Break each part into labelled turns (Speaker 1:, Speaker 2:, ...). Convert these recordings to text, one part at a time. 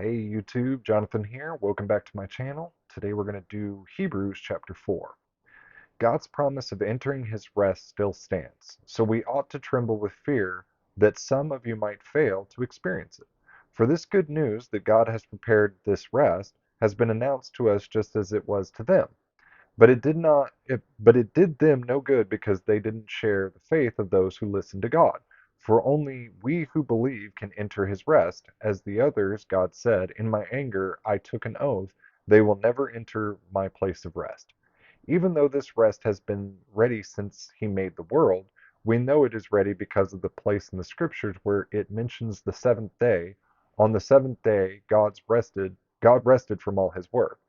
Speaker 1: Hey YouTube, Jonathan here. Welcome back to my channel. Today we're going to do Hebrews chapter 4. God's promise of entering his rest still stands, so we ought to tremble with fear that some of you might fail to experience it. For this good news that God has prepared this rest has been announced to us just as it was to them. But it did them no good because they didn't share the faith of those who listened to God. For only we who believe can enter his rest. As the others, God said, "In my anger I took an oath, they will never enter my place of rest." Even though this rest has been ready since he made the world, we know it is ready because of the place in the scriptures where it mentions the seventh day. On the seventh day, God rested from all his work.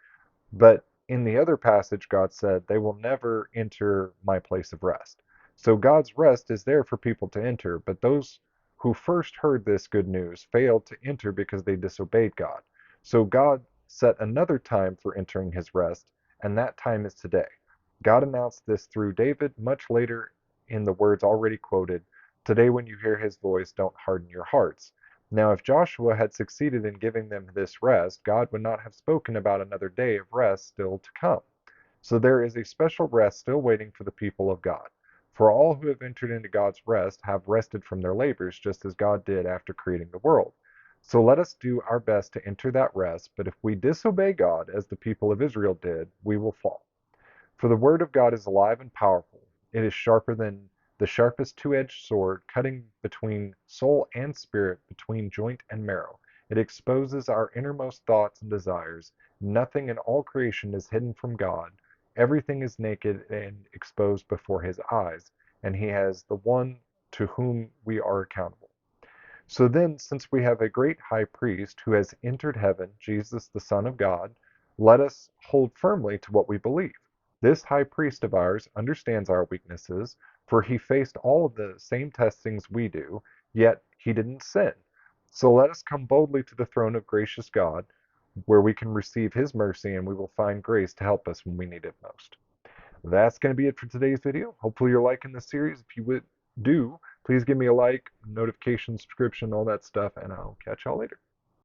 Speaker 1: But in the other passage, God said, "They will never enter my place of rest." So God's rest is there for people to enter, but those who first heard this good news failed to enter because they disobeyed God. So God set another time for entering his rest, and that time is today. God announced this through David much later in the words already quoted, "Today when you hear his voice, don't harden your hearts." Now, if Joshua had succeeded in giving them this rest, God would not have spoken about another day of rest still to come. So there is a special rest still waiting for the people of God. For all who have entered into God's rest have rested from their labors, just as God did after creating the world. So let us do our best to enter that rest, but if we disobey God, as the people of Israel did, we will fall. For the word of God is alive and powerful. It is sharper than the sharpest two-edged sword, cutting between soul and spirit, between joint and marrow. It exposes our innermost thoughts and desires. Nothing in all creation is hidden from God. Everything is naked and exposed before his eyes, and he has the one to whom we are accountable. So then, since we have a great high priest who has entered heaven, Jesus, the Son of God, let us hold firmly to what we believe. This high priest of ours understands our weaknesses, for he faced all of the same testings we do, yet he didn't sin. So let us come boldly to the throne of gracious God, where we can receive his mercy and we will find grace to help us when we need it most. That's going to be it for today's video. Hopefully you're liking this series. If you would do, please give me a like, notification, subscription, all that stuff, and I'll catch y'all later.